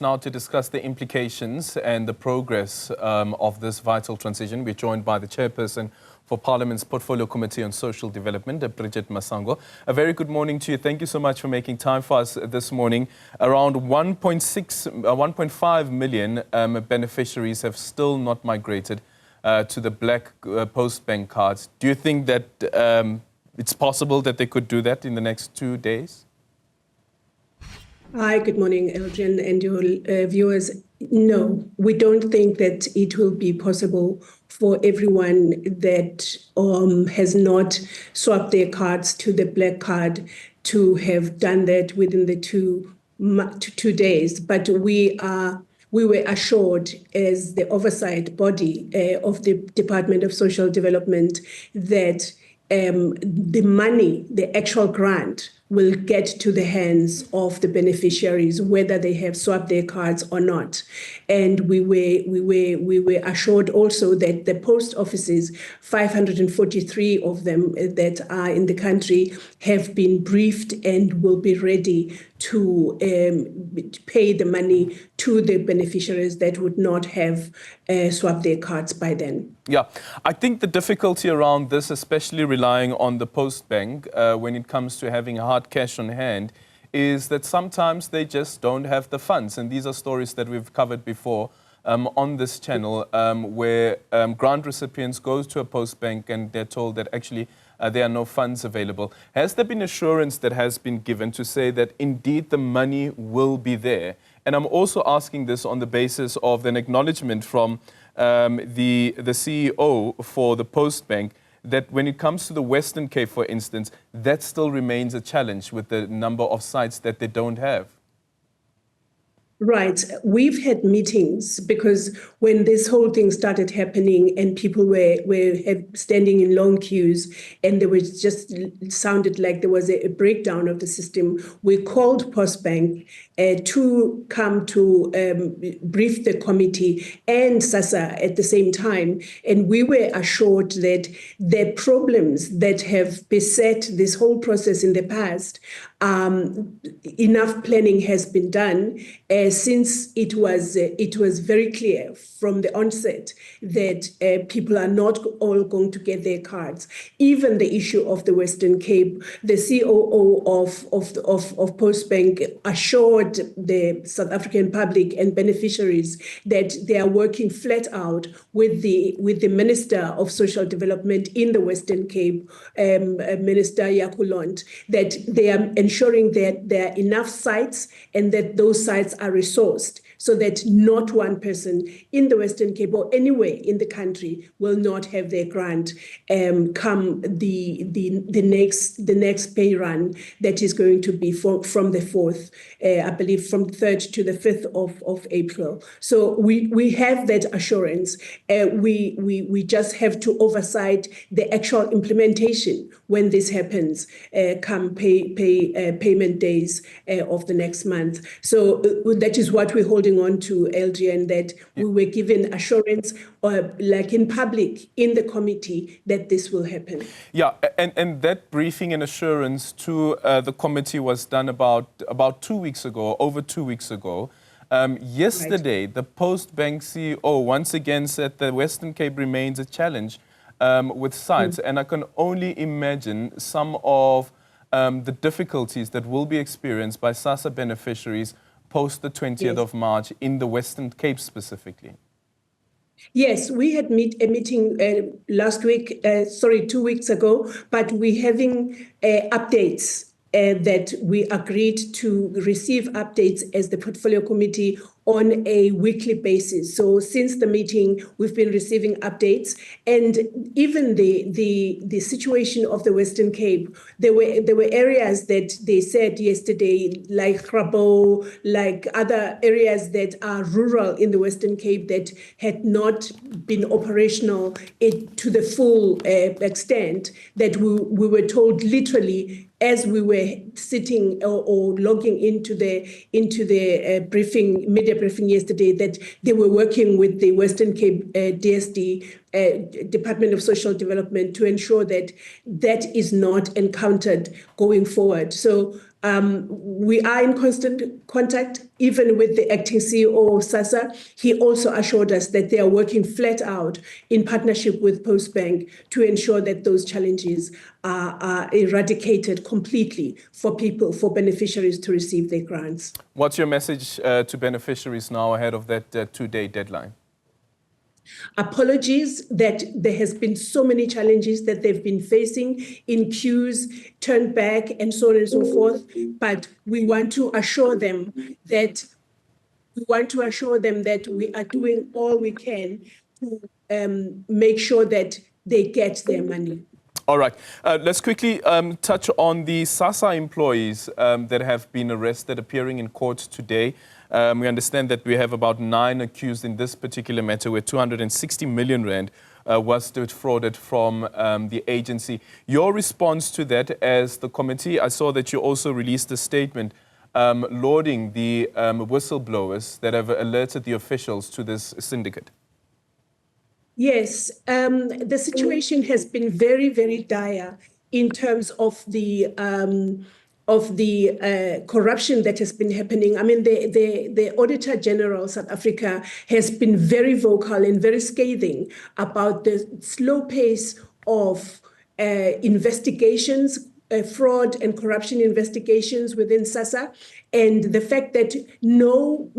Now to discuss the implications and the progress of this vital transition, we're joined by the chairperson for Parliament's Portfolio Committee on Social Development, Bridget Masango. A very good morning to you. Thank you so much for making time for us this morning. Around 1.5 million beneficiaries have still not migrated to the black Postbank cards. Do you think that it's possible that they could do that in the next 2 days? Hi, good morning, Elgin and your viewers. No, we don't think that it will be possible for everyone that has not swapped their cards to the black card to have done that within the two days. But we were assured as the oversight body of the Department of Social Development that the money, the actual grant, will get to the hands of the beneficiaries, whether they have swapped their cards or not. And we were assured also that the post offices, 543 of them that are in the country, have been briefed and will be ready to pay the money to the beneficiaries that would not have swapped their cards by then. Yeah, I think the difficulty around this, especially relying on the Postbank when it comes to having hard cash on hand, is that sometimes they just don't have the funds. And these are stories that we've covered before on this channel where grant recipients go to a Postbank and they're told that actually there are no funds available. Has there been assurance that has been given to say that indeed the money will be there? And I'm also asking this on the basis of an acknowledgement from the CEO for the Postbank that when it comes to the Western Cape, for instance, that still remains a challenge with the number of sites that they don't have. Right. We've had meetings because when this whole thing started happening and people were standing in long queues and there was just sounded like there was a breakdown of the system, we called Postbank to come to brief the committee and Sassa at the same time. And we were assured that the problems that have beset this whole process in the past, enough planning has been done since it was very clear from the onset that people are not all going to get their cards. Even the issue of the Western Cape, the COO of Postbank assured the South African public and beneficiaries that they are working flat out with the Minister of Social Development in the Western Cape, Minister Yakulont, that they are ensuring that there are enough sites and that those sites are resourced so that not one person in the Western Cape or anywhere in the country will not have their grant come the next pay run that is going to be from the 4th, I believe from the 3rd to the 5th of April. So we have that assurance. We just have to oversight the actual implementation when this happens come payment days of the next month. So that is what we're holding on to, LGN, that we were given assurance, like in public, in the committee, that this will happen. Yeah, and that briefing and assurance to the committee was done about 2 weeks ago, over 2 weeks ago. Yesterday, right. The Postbank CEO once again said the Western Cape remains a challenge with sites, and I can only imagine some of the difficulties that will be experienced by Sassa beneficiaries post the 20th of March in the Western Cape specifically. Yes, we had a meeting last week, 2 weeks ago, but we're having updates that we agreed to receive updates as the Portfolio Committee on a weekly basis. So since the meeting, we've been receiving updates, and even the situation of the Western Cape, there were areas that they said yesterday, like Grabo, like other areas that are rural in the Western Cape that had not been operational to the full extent, that we were told literally as we were sitting or logging into the media briefing yesterday, that they were working with the Western Cape DSD, Department of Social Development, to ensure that that is not encountered going forward. So We are in constant contact, even with the acting CEO of Sassa. He also assured us that they are working flat out in partnership with Postbank to ensure that those challenges are eradicated completely for people, for beneficiaries to receive their grants. What's your message to beneficiaries now ahead of that 2-day deadline? Apologies that there has been so many challenges that they've been facing in queues, turned back, and so on and so forth. But we want to assure them that we are doing all we can to make sure that they get their money. All right. Let's quickly touch on the Sassa employees that have been arrested, appearing in court today. We understand that we have about 9 accused in this particular matter, where 260 million rand was defrauded from the agency. Your response to that as the committee? I saw that you also released a statement lauding the whistleblowers that have alerted the officials to this syndicate. Yes, the situation has been very, very dire in terms of the corruption that has been happening. I mean, the Auditor General South Africa has been very vocal and very scathing about the slow pace of investigations, fraud and corruption investigations within Sassa, and the fact that no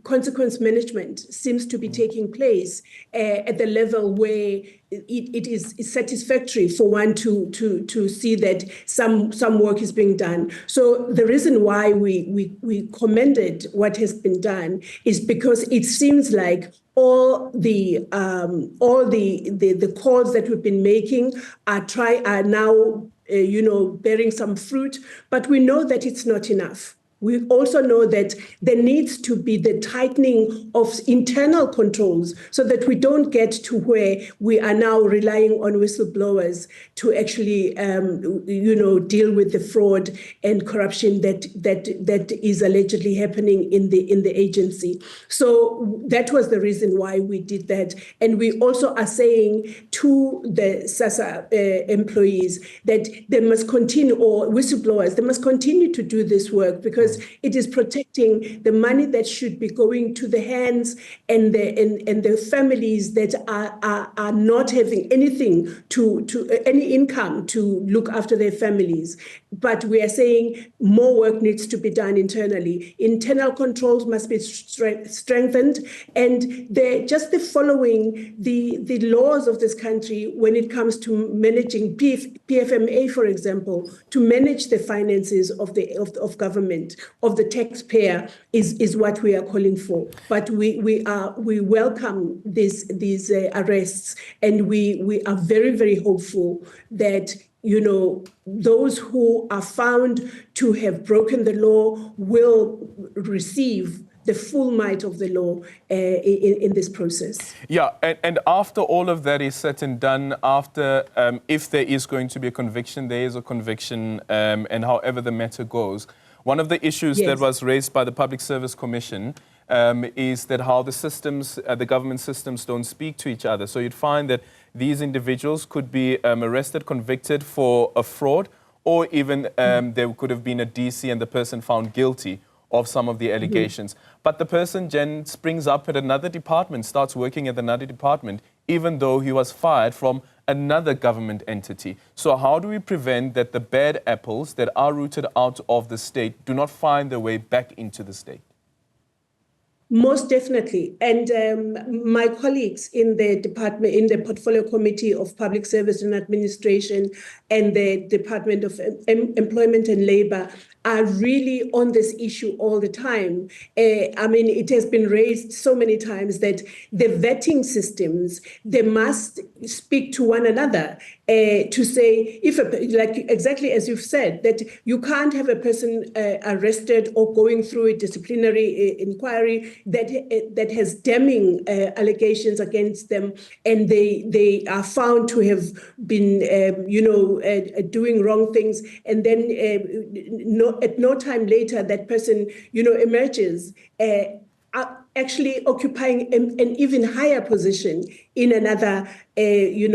consequence management seems to be taking place at the level where it is satisfactory for one to see that some work is being done. So the reason why we commended what has been done is because it seems like all the calls that we've been making are now bearing some fruit, but we know that it's not enough. We also know that there needs to be the tightening of internal controls so that we don't get to where we are now relying on whistleblowers to actually, deal with the fraud and corruption that is allegedly happening in the agency. So that was the reason why we did that. And we also are saying to the Sassa employees that they must continue, or whistleblowers, they must continue to do this work, because it is protecting the money that should be going to the hands and the families that are not having anything any income to look after their families. But we are saying more work needs to be done internally. Internal controls must be strengthened, and just following the laws of this country when it comes to managing PFMA, for example, to manage the finances of government, of the taxpayer, is what we are calling for. But we welcome these arrests, and we are very, very hopeful that those who are found to have broken the law will receive the full might of the law in this process. Yeah, and after all of that is said and done, after if there is going to be a conviction, there is a conviction, and however the matter goes, one of the issues that was raised by the Public Service Commission is that how the systems, the government systems, don't speak to each other. So you'd find that these individuals could be arrested, convicted for a fraud, or even there could have been a DC and the person found guilty of some of the allegations. But the person then springs up at another department, starts working at another department, even though he was fired from another government entity. So how do we prevent that the bad apples that are rooted out of the state do not find their way back into the state? Most definitely. And my colleagues in the department, in the Portfolio Committee of Public Service and Administration and the Department of Employment and Labor are really on this issue all the time. I mean, it has been raised so many times that the vetting systems, they must speak to one another to say, like exactly as you've said, that you can't have a person arrested or going through a disciplinary inquiry that has damning allegations against them, and they are found to have been, doing wrong things, and then at no time later that person, emerges. are actually occupying an even higher position in another,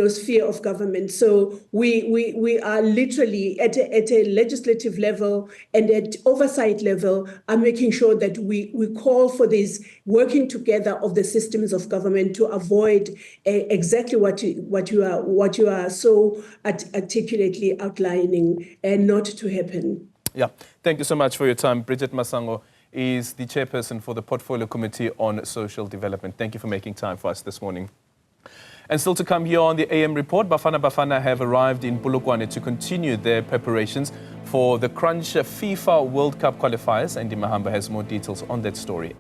sphere of government. So we are literally at a legislative level and at oversight level are making sure that we call for this working together of the systems of government to avoid exactly what you are so articulately outlining and not to happen. Yeah, thank you so much for your time. Bridget Masango is the chairperson for the Portfolio Committee on Social Development. Thank you for making time for us this morning. And still to come here on the AM report, Bafana have arrived in Polokwane to continue their preparations for the Crunch FIFA World Cup qualifiers. And Mahamba has more details on that story.